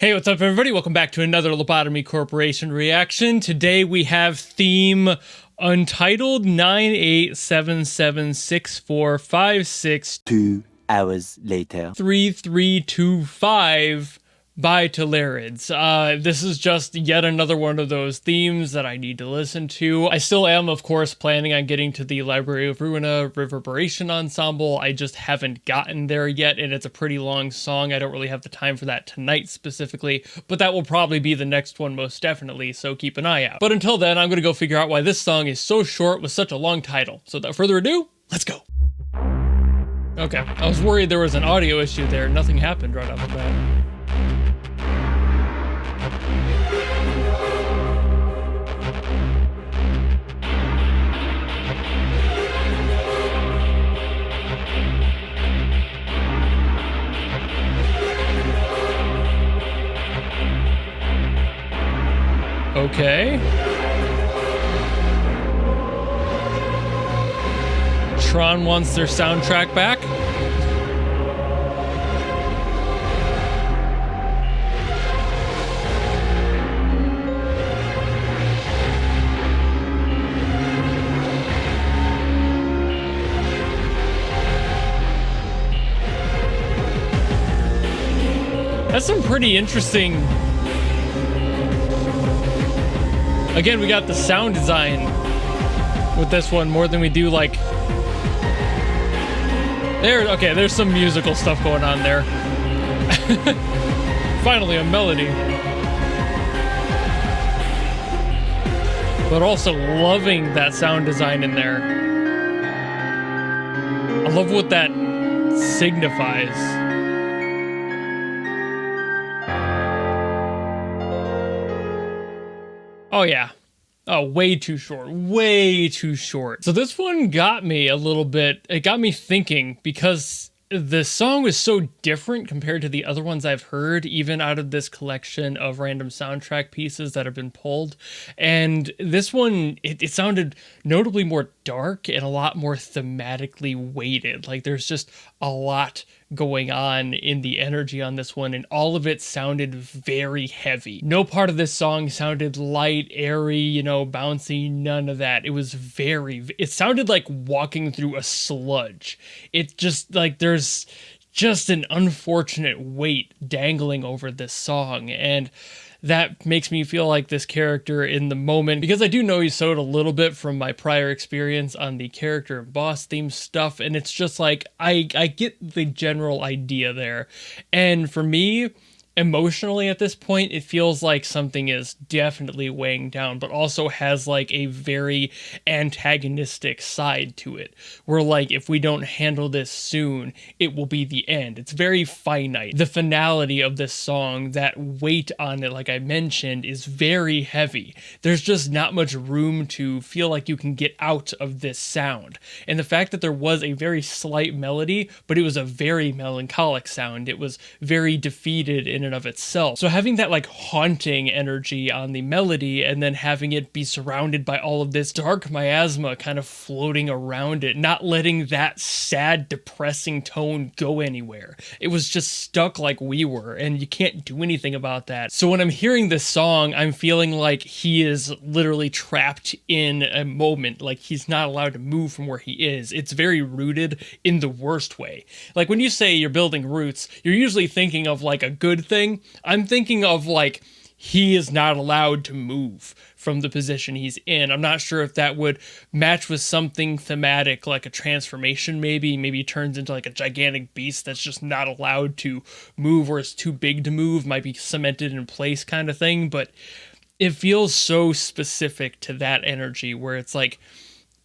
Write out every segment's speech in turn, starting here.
Hey, what's up, everybody? Welcome back to another Lobotomy Corporation reaction. Today we have theme Untitled 98776456 2 hours later. 3325 by Tilarids. This is just yet another one of those themes that I need to listen to. I still am, of course, planning on getting to the Library of Ruina Reverberation Ensemble. I just haven't gotten there yet, and it's a pretty long song. I don't really have the time for that tonight specifically, but that will probably be the next one most definitely, so keep an eye out. But until then, I'm gonna go figure out why this song is so short with such a long title. So without further ado, let's go. Okay, I was worried there was an audio issue there. Nothing happened right off the bat. Okay. Tron wants their soundtrack back. That's some pretty interesting. Again, we got the sound design with this one more than we do like okay, there's some musical stuff going on there. Finally a melody. But also loving that sound design in there. I love what that signifies. Oh yeah. Oh, way too short. Way too short. So this one got me a little bit, it got me thinking because the song was so different compared to the other ones I've heard, even out of this collection of random soundtrack pieces that have been pulled. And this one, it sounded notably more dark and a lot more thematically weighted. Like there's just a lot going on in the energy on this one, and all of it sounded very heavy. No part of this song sounded light, airy, bouncy, none of that. It was it sounded like walking through a sludge. It just like there's just an unfortunate weight dangling over this song, and that makes me feel like this character in the moment, because I do know Yesod a little bit from my prior experience on the character and boss theme stuff, and it's just like, I get the general idea there. And for me, emotionally at this point, it feels like something is definitely weighing down, but also has like a very antagonistic side to it, where like, if we don't handle this soon, it will be the end. It's very finite. The finality of this song, that weight on it, like I mentioned, is very heavy. There's just not much room to feel like you can get out of this sound. And the fact that there was a very slight melody, but it was a very melancholic sound. It was very defeated in and of itself. So having that like haunting energy on the melody, and then having it be surrounded by all of this dark miasma kind of floating around it, not letting that sad, depressing tone go anywhere. It was just stuck like we were, and you can't do anything about that. So when I'm hearing this song, I'm feeling like he is literally trapped in a moment, like he's not allowed to move from where he is. It's very rooted in the worst way. Like when you say you're building roots, you're usually thinking of like a good thing. I'm thinking of like, he is not allowed to move from the position he's in. I'm not sure if that would match with something thematic, like a transformation maybe. Maybe he turns into like a gigantic beast that's just not allowed to move, or is too big to move, might be cemented in place kind of thing. But it feels so specific to that energy, where it's like,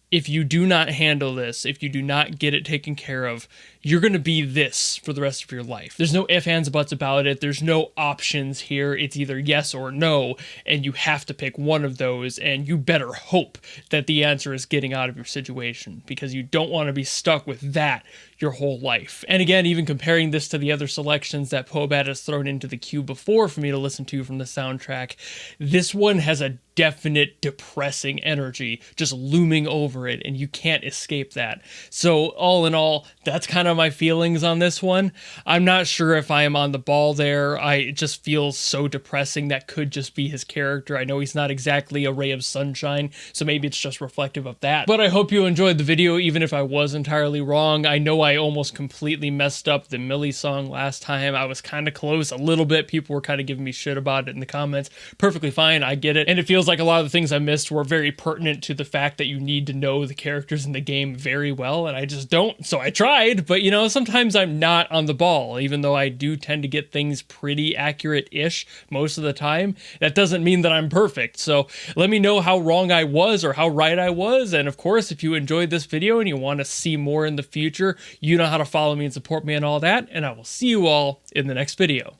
if you do not handle this, if you do not get it taken care of, you're going to be this for the rest of your life. There's no ifs, ands, buts about it. There's no options here. It's either yes or no, and you have to pick one of those, and you better hope that the answer is getting out of your situation, because you don't want to be stuck with that your whole life. And again, even comparing this to the other selections that Pobat has thrown into the queue before for me to listen to from the soundtrack, this one has a definite depressing energy just looming over it, and you can't escape that. So all in all, that's kind of my feelings on this one. I'm not sure if I am on the ball there. It just feels so depressing. That could just be his character. I know he's not exactly a ray of sunshine, so maybe it's just reflective of that. But I hope you enjoyed the video, even if I was entirely wrong. I know I almost completely messed up the Millie song last time. I was kind of close a little bit. People were kind of giving me shit about it in the comments. Perfectly fine, I get it. And it feels like a lot of the things I missed were very pertinent to the fact that you need to know the characters in the game very well, and I just don't. So I tried, but you know, sometimes I'm not on the ball, even though I do tend to get things pretty accurate-ish most of the time. That doesn't mean that I'm perfect. So let me know how wrong I was or how right I was. And of course, if you enjoyed this video and you want to see more in the future, you know how to follow me and support me and all that. And I will see you all in the next video.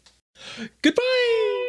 Goodbye!